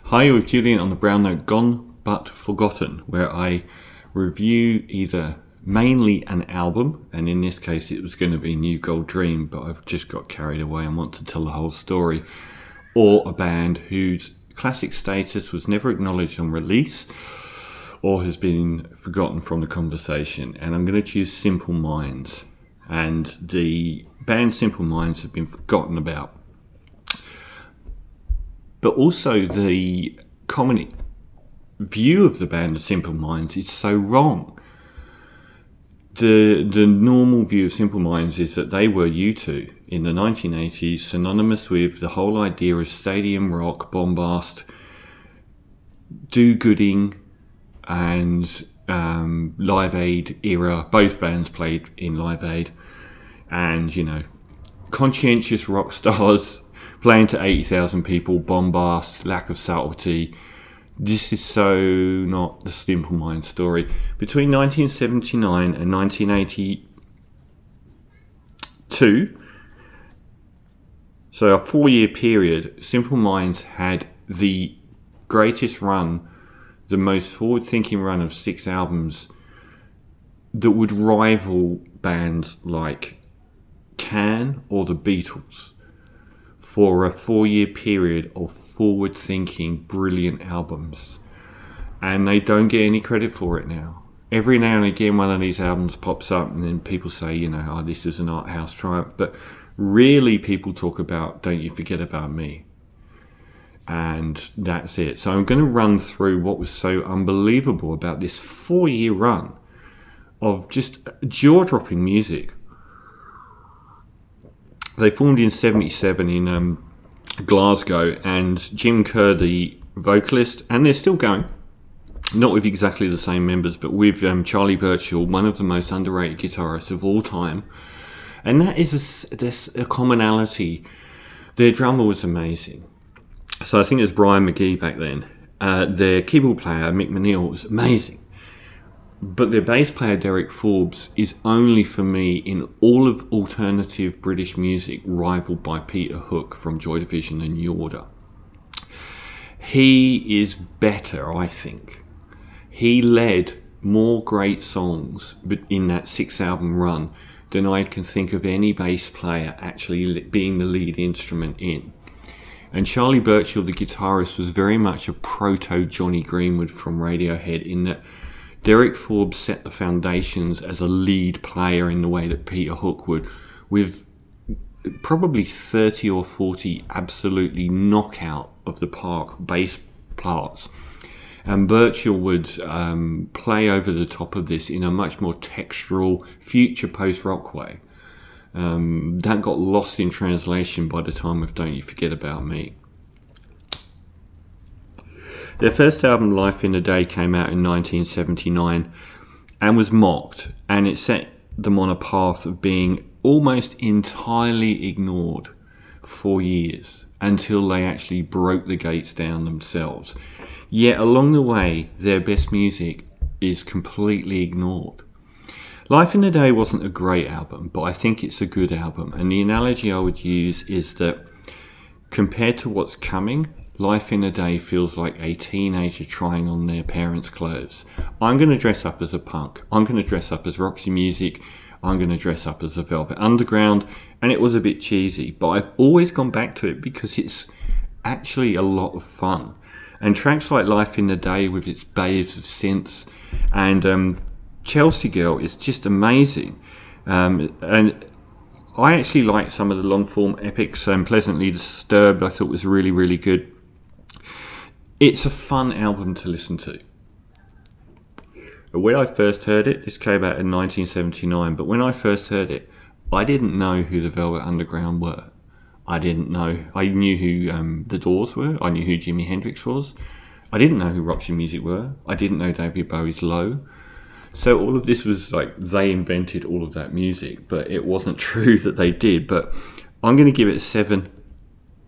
Hi, you're with Julian on the Brown Note Gone But Forgotten, where I review either mainly an album, and in this case it was going to be New Gold Dream, but I've just got carried away and want to tell the whole story, or a band whose classic status was never acknowledged on release or has been forgotten from the conversation. And I'm going to choose Simple Minds, and the band Simple Minds have been forgotten about. But also the common view of the band of Simple Minds is so wrong. The normal view of Simple Minds is that they were U2 in the 1980s, synonymous with the whole idea of stadium rock, bombast, do-gooding, and Live Aid era. Both bands played in Live Aid, and, you know, conscientious rock stars playing to 80,000 people, bombast, lack of subtlety. This is so not the Simple Minds story. Between 1979 and 1982, so a 4-year period, Simple Minds had the greatest run, the most forward-thinking run of 6 albums that would rival bands like Can or the Beatles, for a 4-year period of forward-thinking, brilliant albums. And they don't get any credit for it now. Every now and again one of these albums pops up and then people say, you know, oh, this is an art house triumph. But really people talk about Don't You Forget About Me. And that's it. So I'm going to run through what was so unbelievable about this 4-year run of just jaw-dropping music. They formed in 77 in Glasgow, and Jim Kerr, the vocalist, and they're still going, not with exactly the same members, but with Charlie Birchall, one of the most underrated guitarists of all time. And that is there's a commonality. Their drummer was amazing. So I think it was Brian McGee back then. Their keyboard player, Mick McNeil, was amazing. But their bass player, Derek Forbes, is only for me in all of alternative British music rivaled by Peter Hook from Joy Division and New Order. He is better, I think. He led more great songs in that 6-album run than I can think of any bass player actually being the lead instrument in. And Charlie Birchall, the guitarist, was very much a proto Johnny Greenwood from Radiohead, in that Derek Forbes set the foundations as a lead player in the way that Peter Hook would, with probably 30 or 40 absolutely knockout of the park bass parts. And Birchall would play over the top of this in a much more textural, future post-rock way. That got lost in translation by the time of Don't You Forget About Me. Their first album, Life in the Day, came out in 1979 and was mocked, and it set them on a path of being almost entirely ignored for years until they actually broke the gates down themselves. Yet along the way, their best music is completely ignored. Life in the Day wasn't a great album, but I think it's a good album, and the analogy I would use is that compared to what's coming, Life in a Day feels like a teenager trying on their parents' clothes. I'm going to dress up as a punk. I'm going to dress up as Roxy Music. I'm going to dress up as a Velvet Underground. And it was a bit cheesy, but I've always gone back to it because it's actually a lot of fun. And tracks like Life in the Day with its waves of synths and Chelsea Girl is just amazing. And I actually like some of the long-form epics. Pleasantly Disturbed I thought was really, really good. It's a fun album to listen to. When I first heard it, this came out in 1979, but when I first heard it, I didn't know who the Velvet Underground were. I knew who the Doors were, I knew who Jimi Hendrix was. I didn't know who Roxy Music were. I didn't know David Bowie's Low. So all of this was like, they invented all of that music, but it wasn't true that they did. But I'm going to give it 7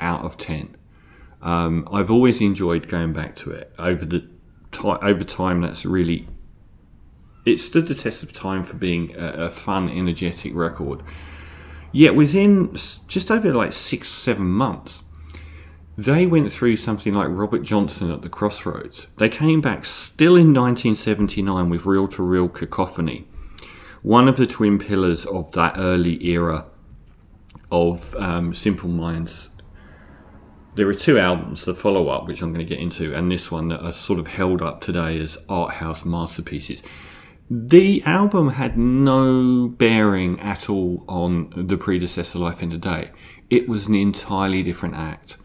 out of 10. I've always enjoyed going back to it. Over time, that's really, it stood the test of time for being a fun, energetic record. Yet within just over like 6-7 months, They went through something like Robert Johnson at the Crossroads. They came back still in 1979 with Reel to Reel Cacophony, one of the twin pillars of that early era of Simple Minds. There are two albums, the follow-up, which I'm going to get into, and this one that are sort of held up today as art house masterpieces. The album had no bearing at all on the predecessor, Life in a Day. It was an entirely different act.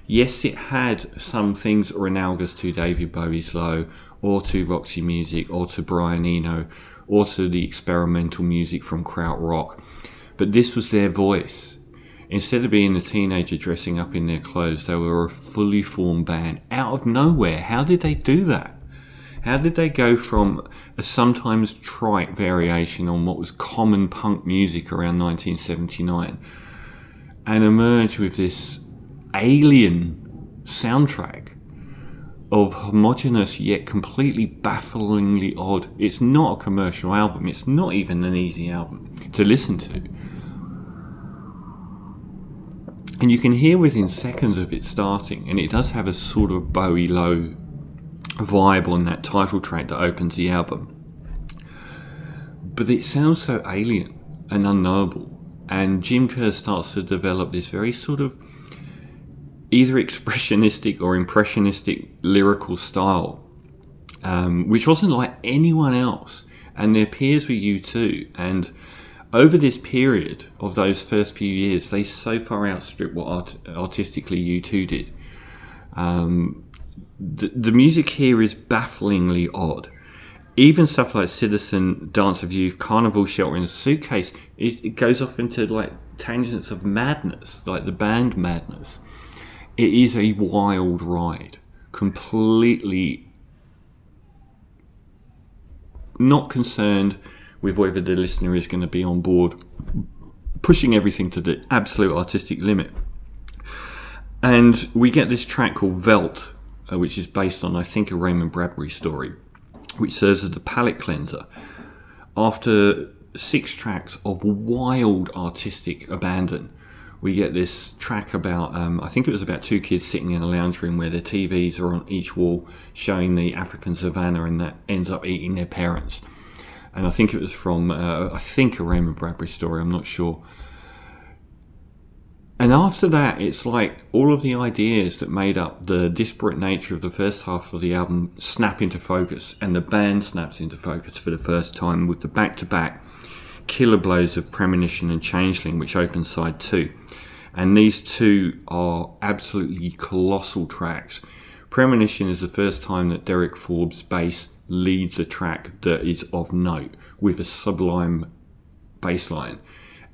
Yes, it had some things that were analogous to David Bowie's Low, or to Roxy Music, or to Brian Eno, or to the experimental music from Krautrock. But this was their voice. Instead of being a teenager dressing up in their clothes, they were a fully formed band out of nowhere. How did they do that? How did they go from a sometimes trite variation on what was common punk music around 1979 and emerge with this alien soundtrack of homogeneous yet completely bafflingly odd? It's not a commercial album. It's not even an easy album to listen to. And you can hear within seconds of it starting, and it does have a sort of Bowie Low vibe on that title track that opens the album. But it sounds so alien and unknowable, and Jim Kerr starts to develop this very sort of either expressionistic or impressionistic lyrical style, which wasn't like anyone else, and their peers were U2, and over this period of those first few years, they so far outstripped what artistically U2 did. The music here is bafflingly odd. Even stuff like Citizen, Dance of Youth, Carnival, Shelter in a Suitcase, it goes off into like tangents of madness, like the band Madness. It is a wild ride, completely not concerned with whether the listener is going to be on board, pushing everything to the absolute artistic limit. And we get this track called Velt, which is based on, I think, a Raymond Bradbury story, which serves as the palate cleanser. After 6 tracks of wild artistic abandon, we get this track about, I think it was about 2 kids sitting in a lounge room where their TVs are on each wall showing the African savannah, and that ends up eating their parents. And I think it was from, I think, a Raymond Bradbury story, I'm not sure. And after that, it's like all of the ideas that made up the disparate nature of the first half of the album snap into focus, and the band snaps into focus for the first time with the back-to-back killer blows of Premonition and Changeling, which open side 2. And these two are absolutely colossal tracks. Premonition is the first time that Derek Forbes' bass leads a track that is of note with a sublime bass line,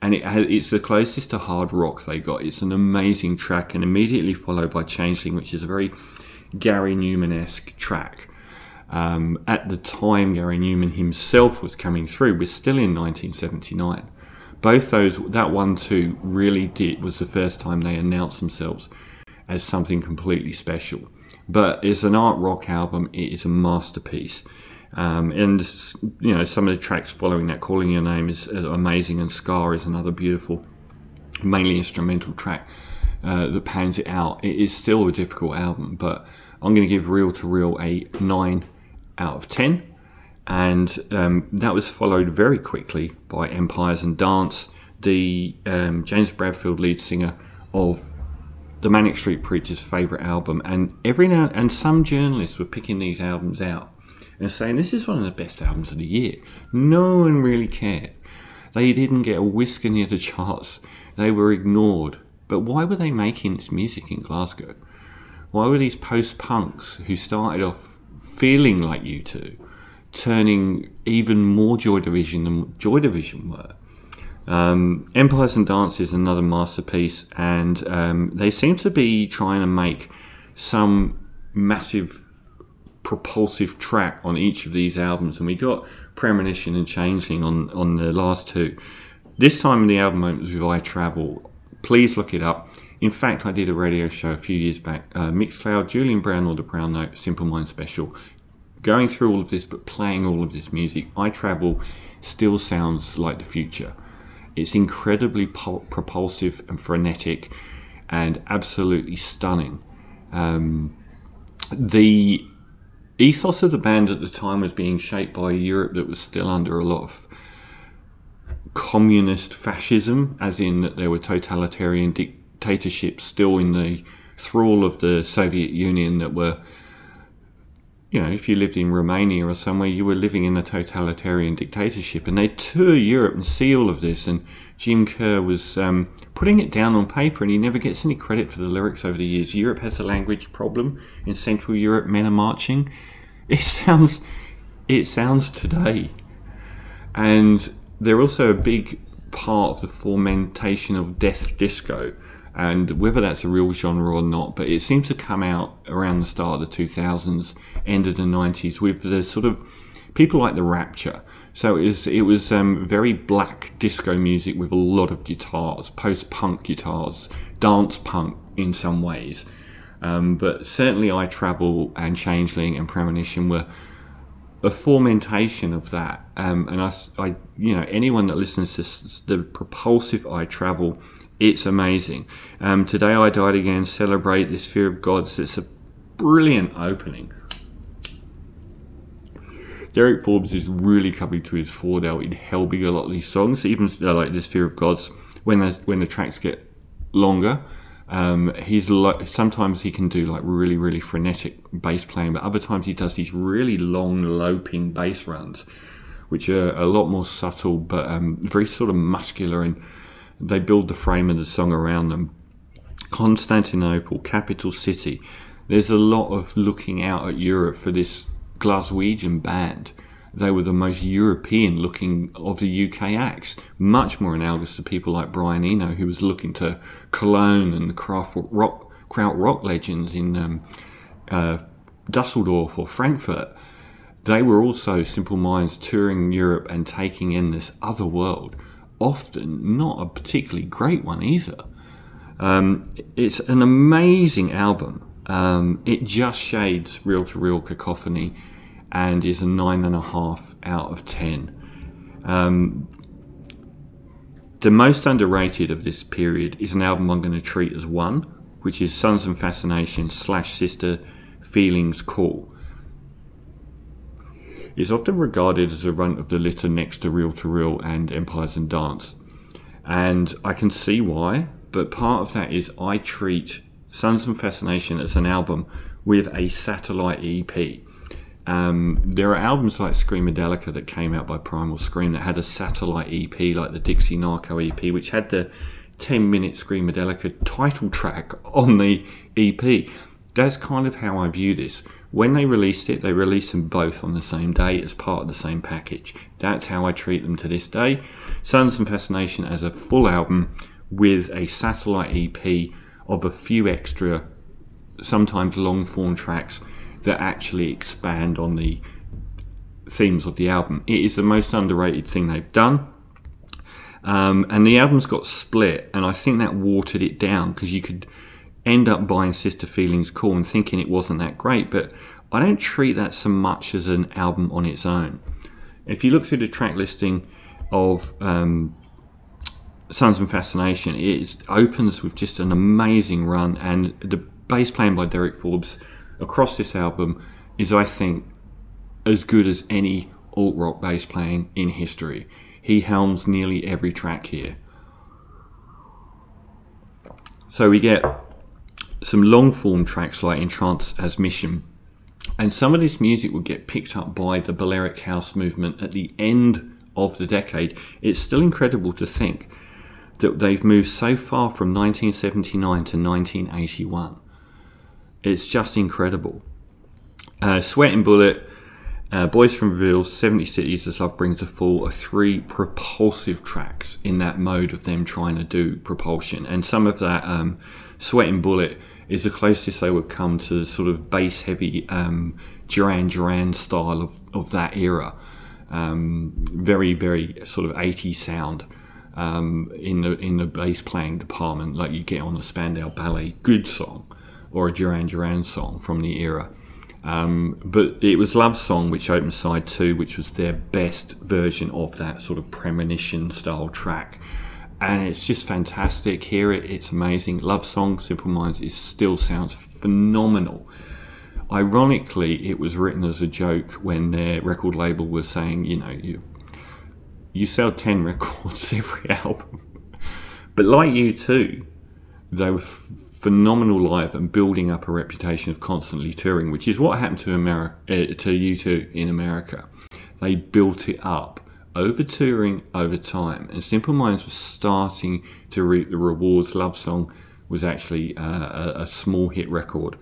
and it's the closest to hard rock they got. It's an amazing track, and immediately followed by Changeling, which is a very Gary Newman-esque track. At the time Gary Newman himself was coming through, we're still in 1979. Both those, that 1-2 really was the first time they announced themselves as something completely special. But it's an art rock album. It is a masterpiece, and you know, some of the tracks following that, Calling Your Name, is amazing, and Scar is another beautiful, mainly instrumental track that pans it out. It is still a difficult album, but I'm going to give Reel to Reel a 9 out of 10, and that was followed very quickly by Empires and Dance, the James Bradfield lead singer of the Manic Street Preachers' favourite album, and every now and some journalists were picking these albums out and saying this is one of the best albums of the year. No one really cared. They didn't get a whisker near the charts. They were ignored. But why were they making this music in Glasgow? Why were these post-punks who started off feeling like U2 turning even more Joy Division than Joy Division were? Empires and Dance is another masterpiece, and they seem to be trying to make some massive propulsive track on each of these albums, and we got Premonition and Changeling on the last 2. This time the album opens with I Travel. Please look it up. In fact, I did a radio show a few years back, Mixcloud, Julian Brown or the Brown Note, Simple Minds special, going through all of this but playing all of this music. I Travel still sounds like the future. It's incredibly propulsive and frenetic and absolutely stunning. The ethos of the band at the time was being shaped by a Europe that was still under a lot of communist fascism, as in that there were totalitarian dictatorships still in the thrall of the Soviet Union that were, you know, if you lived in Romania or somewhere, you were living in a totalitarian dictatorship. And they tour Europe and see all of this, and Jim Kerr was putting it down on paper, and he never gets any credit for the lyrics over the years. Europe has a language problem. In Central Europe, men are marching. It sounds today. And they're also a big part of the fomentation of death disco, and whether that's a real genre or not, but it seems to come out around the start of the 2000s, end of the 90s, with the sort of people like the Rapture. So it was very black disco music with a lot of guitars, post-punk guitars, dance punk in some ways. But certainly I Travel and Changeling and Premonition were a fomentation of that. And I, you know, anyone that listens to the propulsive I Travel, it's amazing. Today I Died Again, Celebrate, This Fear of Gods. It's a brilliant opening. Derek Forbes is really coming to his foredale in helping a lot of these songs, even like This Fear of Gods, when the tracks get longer. Sometimes he can do like really frenetic bass playing, but other times he does these really long loping bass runs, which are a lot more subtle but very sort of muscular, and they build the frame of the song around them. Constantinople, capital city. There's a lot of looking out at Europe for this Glaswegian band. They were the most European looking of the UK acts, much more analogous to people like Brian Eno, who was looking to Cologne and the krautrock legends in Dusseldorf or Frankfurt. They were also Simple Minds touring Europe and taking in this other world, often not a particularly great one either. It's an amazing album. It just shades reel-to-reel cacophony and is a 9.5 out of 10. The most underrated of this period is an album I'm going to treat as one, which is Sons and Fascination / Sister Feelings Call. It's often regarded as a runt of the litter next to Reel-to-Reel and Empires and Dance, and I can see why, but part of that is I treat Sons and Fascination as an album with a satellite EP. There are albums like Screamadelica that came out by Primal Scream that had a satellite EP, like the Dixie Narco EP, which had the 10-minute Screamadelica title track on the EP. That's kind of how I view this. When they released it, they released them both on the same day as part of the same package. That's how I treat them to this day. Sons and Fascination as a full album with a satellite EP of a few extra, sometimes long form tracks that actually expand on the themes of the album. It is the most underrated thing they've done. And the album's got split, and I think that watered it down, because you could end up buying Sister Feelings Call and thinking it wasn't that great, but I don't treat that so much as an album on its own. If you look through the track listing of Sons and Fascination, it opens with just an amazing run, and the bass playing by Derek Forbes across this album is, I think, as good as any alt-rock bass playing in history. He helms nearly every track here. So we get some long-form tracks like Entrance as Mission, and some of this music would get picked up by the Balearic House movement at the end of the decade. It's still incredible to think that they've moved so far from 1979 to 1981. It's just incredible. Sweat and Bullet, Boys from Reveal, 70 Cities as Love Brings a Fall are three propulsive tracks in that mode of them trying to do propulsion. And some of that Sweat and Bullet is the closest they would come to sort of bass heavy Duran Duran style of that era. Very, very sort of 80s sound in the bass playing department, like you get on a Spandau Ballet Good song or a Duran Duran song from the era. But it was Love Song which opened side 2, which was their best version of that sort of Premonition style track. and it's just fantastic. Hear it, it's amazing. Love Song, Simple Minds, it still sounds phenomenal. Ironically, it was written as a joke when their record label was saying, you know, you sell 10 records every album. But like U2, they were phenomenal live and building up a reputation of constantly touring, which is what happened to U2 in America. They built it up over touring, over time, and Simple Minds was starting to reap the rewards. Love Song was actually a small hit record.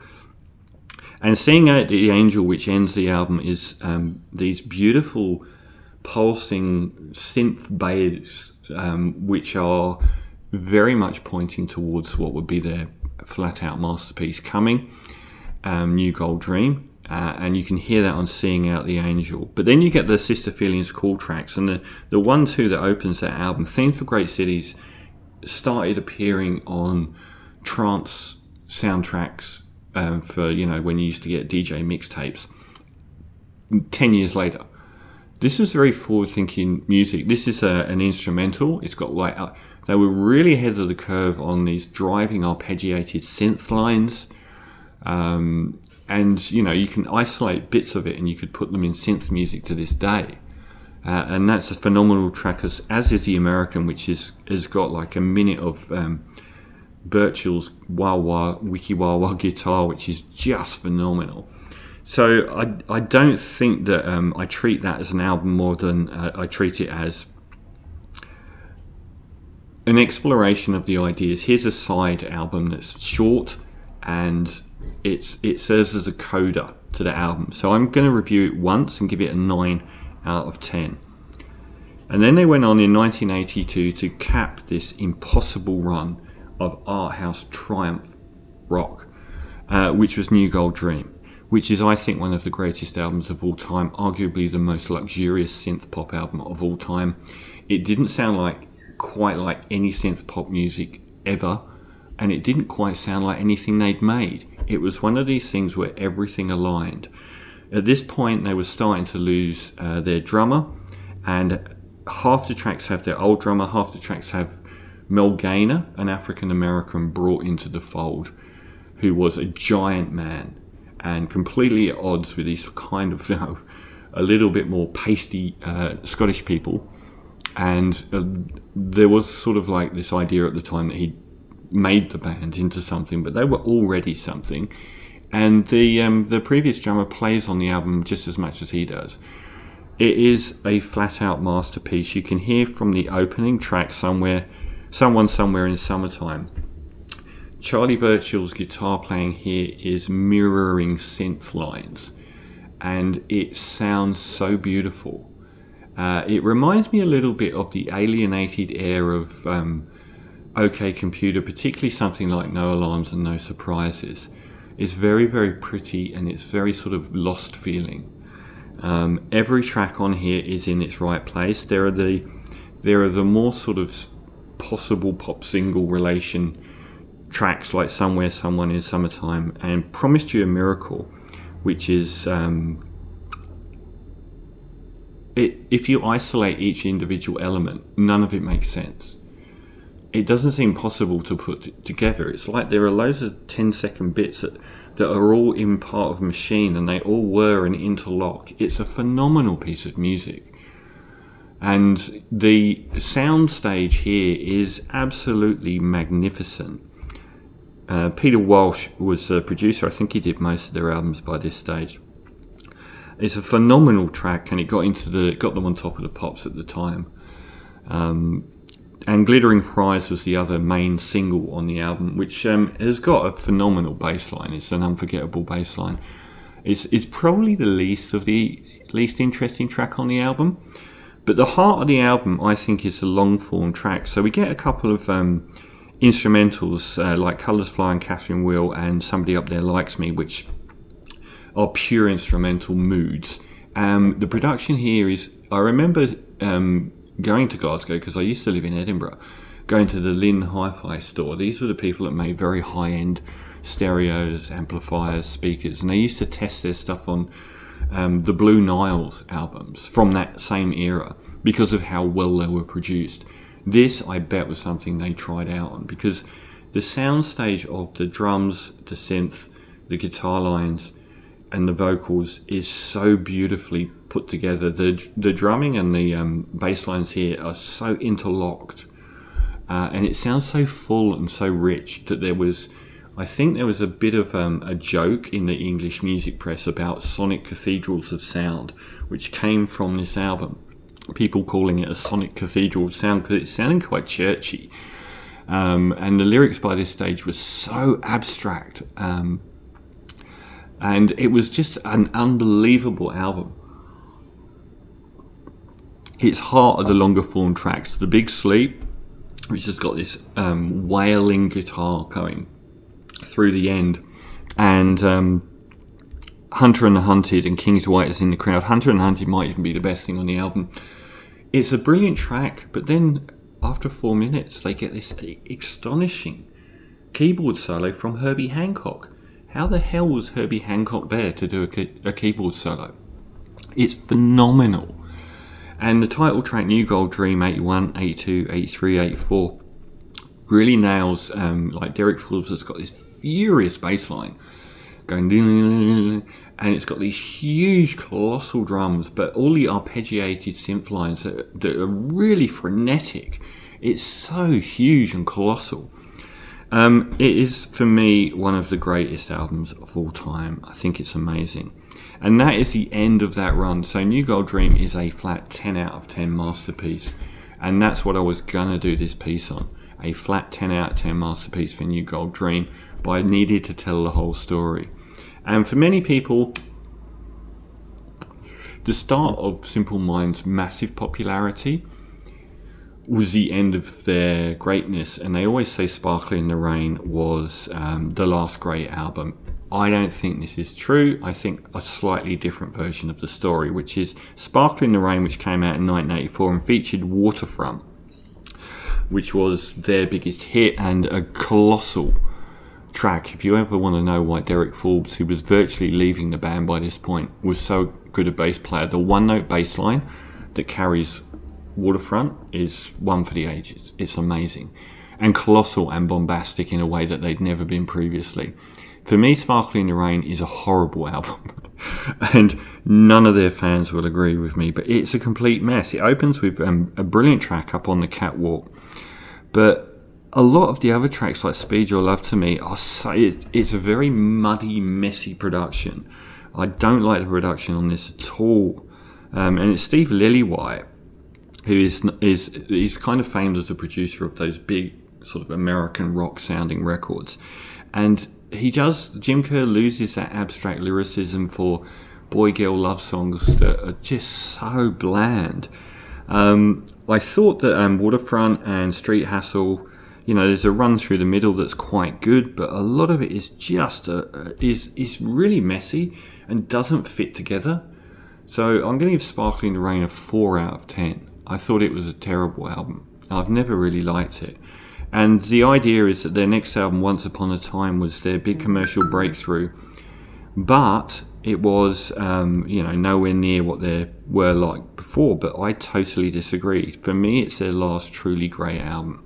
And Seeing Out the Angel, which ends the album, is these beautiful pulsing synth bass, which are very much pointing towards what would be their flat out masterpiece coming, New Gold Dream, and you can hear that on Seeing Out the Angel. But then you get the Sister Feelings call tracks, and the 1-2 that opens that album, Theme for Great Cities, started appearing on trance soundtracks for, you know, when you used to get DJ mixtapes 10 years later. This was very forward-thinking music. This is an instrumental. It's got like they were really ahead of the curve on these driving arpeggiated synth lines, and you know, you can isolate bits of it and you could put them in synth music to this day, and that's a phenomenal track, as is the American, which has got like a minute of Birchall's wah wah wiki wah wah guitar, which is just phenomenal. So I don't think that I treat that as an album more than I treat it as an exploration of the ideas. Here's a side album that's short, and it serves as a coda to the album. So I'm going to review it once and give it a 9 out of 10. And then they went on in 1982 to cap this impossible run of art house triumph rock, which was New Gold Dream, which is, I think, one of the greatest albums of all time, arguably the most luxurious synth pop album of all time. It didn't sound quite like any synth pop music ever, and it didn't quite sound like anything they'd made. It was one of these things where everything aligned. At this point, they were starting to lose their drummer, and half the tracks have their old drummer, half the tracks have Mel Gaynor, an African American brought into the fold, who was a giant man and completely at odds with these kind of, you know, a little bit more pasty Scottish people. And there was sort of like this idea at the time that he made the band into something, but they were already something. And the previous drummer plays on the album just as much as he does. It is a flat out masterpiece. You can hear from the opening track, Someone Somewhere in Summertime, Charlie Birchall's guitar playing here is mirroring synth lines, and it sounds so beautiful. It reminds me a little bit of the alienated air of OK Computer, particularly something like No Alarms and No Surprises. It's very, very pretty, and it's very sort of lost feeling. Every track on here is in its right place. There are the more sort of possible pop single relation tracks like Somewhere, Someone in Summertime, and Promised You a Miracle, which is if you isolate each individual element, none of it makes sense. It doesn't seem possible to put together. It's like there are loads of 10-second bits that are all in part of a machine, and they all were and interlock. It's a phenomenal piece of music. And the sound stage here is absolutely magnificent. Peter Walsh was a producer. I think he did most of their albums by this stage. It's a phenomenal track, and it got them on top of the pops at the time. And Glittering Prize was the other main single on the album, which has got a phenomenal bass line. It's an unforgettable bass line. It's probably the least interesting track on the album. But the heart of the album, I think, is the long-form track. So we get a couple of instrumentals like Colours Fly and Catherine Wheel and Somebody Up There Likes Me, which are pure instrumental moods. The production here is, I remember going to Glasgow, because I used to live in Edinburgh, going to the Lynn Hi-Fi store. These were the people that made very high-end stereos, amplifiers, speakers, and they used to test their stuff on the Blue Niles albums from that same era because of how well they were produced. This, I bet, was something they tried out on, because the soundstage of the drums, the synth, the guitar lines, and the vocals is so beautifully put together. The drumming and the bass lines here are so interlocked, and it sounds so full and so rich that I think there was a bit of a joke in the English music press about sonic cathedrals of sound, which came from this album. People calling it a sonic cathedral of sound because it sounded quite churchy. And the lyrics by this stage were so abstract. And it was just an unbelievable album. It's heart of the longer form tracks. The Big Sleep, which has got this wailing guitar going through the end, and Hunter and the Hunted and King's White is in the crowd. Hunter and the Hunted might even be the best thing on the album. It's a brilliant track, but then after 4 minutes they get this astonishing keyboard solo from Herbie Hancock. How the hell was Herbie Hancock there to do a keyboard solo? It's phenomenal. And the title track, New Gold Dream, 81, 82, 83, 84, really nails, like Derek Forbes has got this furious bass line going, and it's got these huge colossal drums, but all the arpeggiated synth lines that are really frenetic. It's so huge and colossal. It is, for me, one of the greatest albums of all time. I think it's amazing. And that is the end of that run. So New Gold Dream is a flat 10 out of 10 masterpiece. And that's what I was going to do this piece on. A flat 10 out of 10 masterpiece for New Gold Dream. But I needed to tell the whole story. And for many people, the start of Simple Minds' massive popularity was the end of their greatness, and they always say Sparkle in the Rain was the last great album. I don't think this is true. I think a slightly different version of the story, which is Sparkle in the Rain, which came out in 1984 and featured Waterfront, which was their biggest hit and a colossal track. If you ever want to know why Derek Forbes, who was virtually leaving the band by this point, was so good a bass player, the one note bass line that carries Waterfront is one for the ages. It's amazing and colossal and bombastic in a way that they'd never been previously. For me, Sparkle in the Rain is a horrible album and none of their fans will agree with me, but it's a complete mess. It opens with a brilliant track, Up on the Catwalk, but a lot of the other tracks like Speed Your Love to me are it's a very muddy, messy production. I don't like the production on this at all. And it's Steve Lillywhite, who is kind of famed as a producer of those big sort of American rock sounding records. And Jim Kerr loses that abstract lyricism for boy-girl love songs that are just so bland. I thought that Waterfront and Street Hassle, there's a run through the middle that's quite good, but a lot of it is just is really messy and doesn't fit together. So I'm going to give Sparkle in the Rain a 4 out of 10. I thought it was a terrible album. I've never really liked it. And the idea is that their next album, Once Upon a Time, was their big commercial breakthrough. But it was, nowhere near what they were like before. But I totally disagree. For me, it's their last truly great album.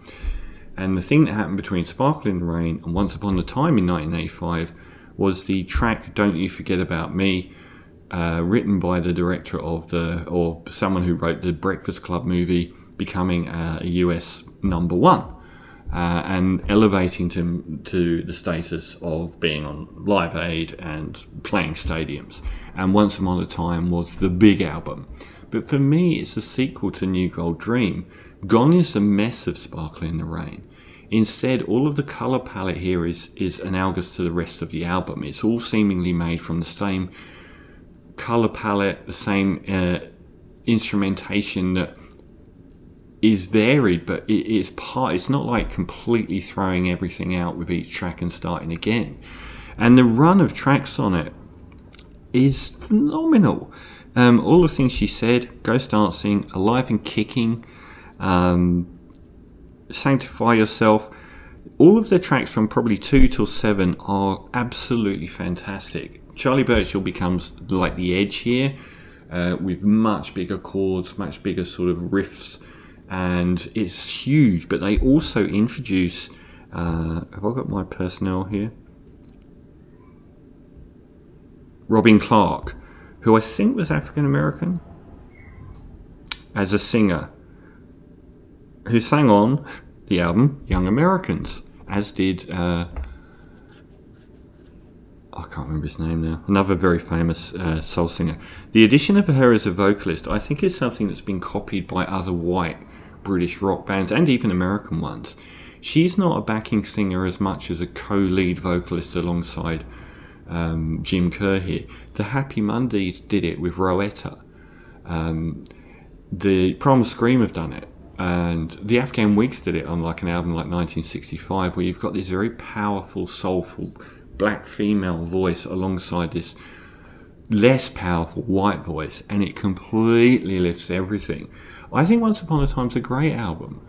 And the thing that happened between Sparkle in the Rain and Once Upon a Time in 1985 was the track Don't You Forget About Me, written by the director or someone who wrote the Breakfast Club movie, becoming a US #1 and elevating to the status of being on Live Aid and playing stadiums. And Once Upon a Time was the big album. But for me, it's a sequel to New Gold Dream. Gone is the mess of Sparkle in the Rain. Instead, all of the colour palette here is analogous to the rest of the album. It's all seemingly made from the same colour palette, the same instrumentation that is varied, but it's not like completely throwing everything out with each track and starting again. And the run of tracks on it is phenomenal. All the things she said, Ghost Dancing, Alive and Kicking, Sanctify Yourself, all of the tracks from probably 2 till 7 are absolutely fantastic. Charlie Birchall becomes like the edge here, with much bigger chords, much bigger sort of riffs, and it's huge. But they also introduce, have I got my personnel here? Robin Clark, who I think was African American, as a singer, who sang on the album Young Americans, as did, I can't remember his name now, another very famous soul singer. The addition of her as a vocalist, I think, is something that's been copied by other white British rock bands and even American ones. She's not a backing singer as much as a co-lead vocalist alongside Jim Kerr here. The Happy Mondays did it with rote. The Primal Scream have done it, and the Afghan Wigs did it on like an album like 1965, where you've got this very powerful, soulful black female voice alongside this less powerful white voice, and it completely lifts everything. I think Once Upon a Time's a great album,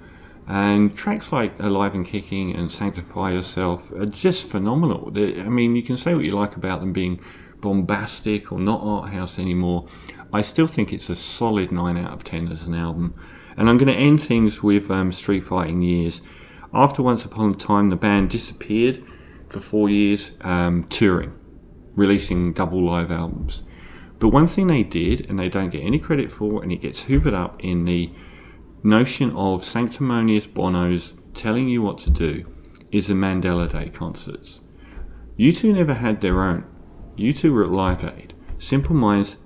and tracks like Alive and Kicking and Sanctify Yourself are just phenomenal. I mean, you can say what you like about them being bombastic or not art house anymore. I still think it's a solid 9 out of 10 as an album. And I'm going to end things with Street Fighting Years. After Once Upon a Time, the band disappeared for 4 years, touring, releasing double live albums. But one thing they did, and they don't get any credit for, and it gets hoovered up in the notion of sanctimonious Bonos telling you what to do, is the Mandela Day concerts. U2 never had their own. U2 were at Live Aid. Simple Minds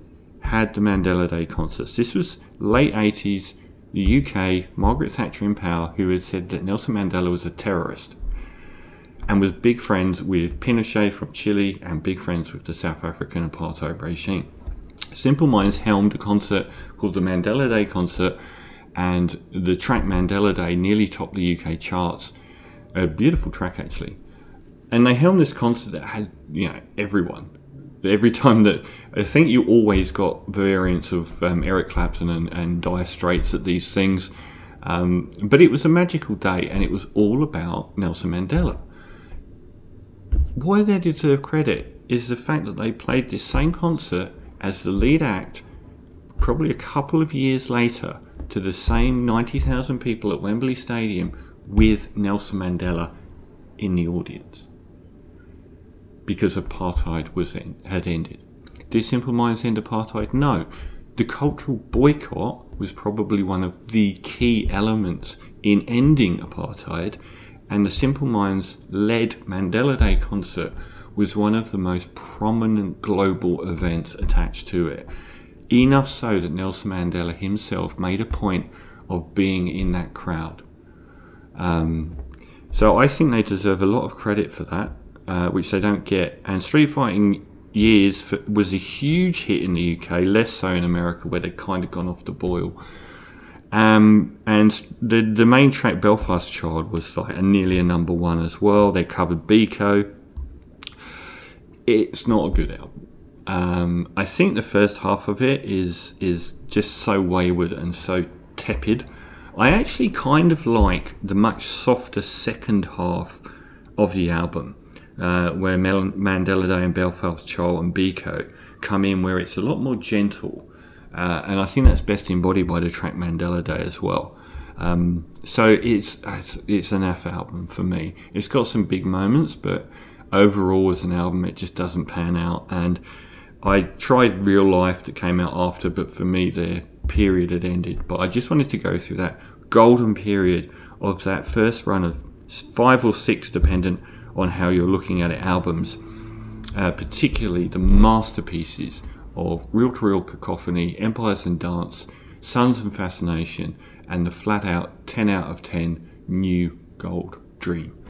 had the Mandela Day concerts. This was late 80s, the UK, Margaret Thatcher in power, who had said that Nelson Mandela was a terrorist and was big friends with Pinochet from Chile and big friends with the South African apartheid regime. Simple Minds helmed a concert called the Mandela Day concert, and the track Mandela Day nearly topped the UK charts. A beautiful track, actually. And they helmed this concert that had, everyone. Every time that, I think you always got variants of Eric Clapton and Dire Straits at these things. But it was a magical day, and it was all about Nelson Mandela. Why they deserve credit is the fact that they played this same concert as the lead act probably a couple of years later to the same 90,000 people at Wembley Stadium with Nelson Mandela in the audience, because apartheid had ended. Did Simple Minds end apartheid? No. The cultural boycott was probably one of the key elements in ending apartheid, and the Simple Minds led Mandela Day concert was one of the most prominent global events attached to it. Enough so that Nelson Mandela himself made a point of being in that crowd. So I think they deserve a lot of credit for that, which they don't get. And Street Fighting Years was a huge hit in the UK, less so in America, where they'd kind of gone off the boil. And the main track, Belfast Child, was like nearly a #1 as well. They covered Biko. It's not a good album. I think the first half of it is just so wayward and so tepid. I actually kind of like the much softer second half of the album, where Mandela Day and Belfast Child and Biko come in, where it's a lot more gentle, and I think that's best embodied by the track Mandela Day as well. So it's an F album for me. It's got some big moments, but overall as an album it just doesn't pan out. And I tried Real Life that came out after, but for me their period had ended. But I just wanted to go through that golden period of that first run of 5 or 6, dependent on how you're looking at it, albums, particularly the masterpieces of Reel to Reel Cacophony, Empires and Dance, Suns and Fascination, and the flat out 10 out of 10 New Gold Dream.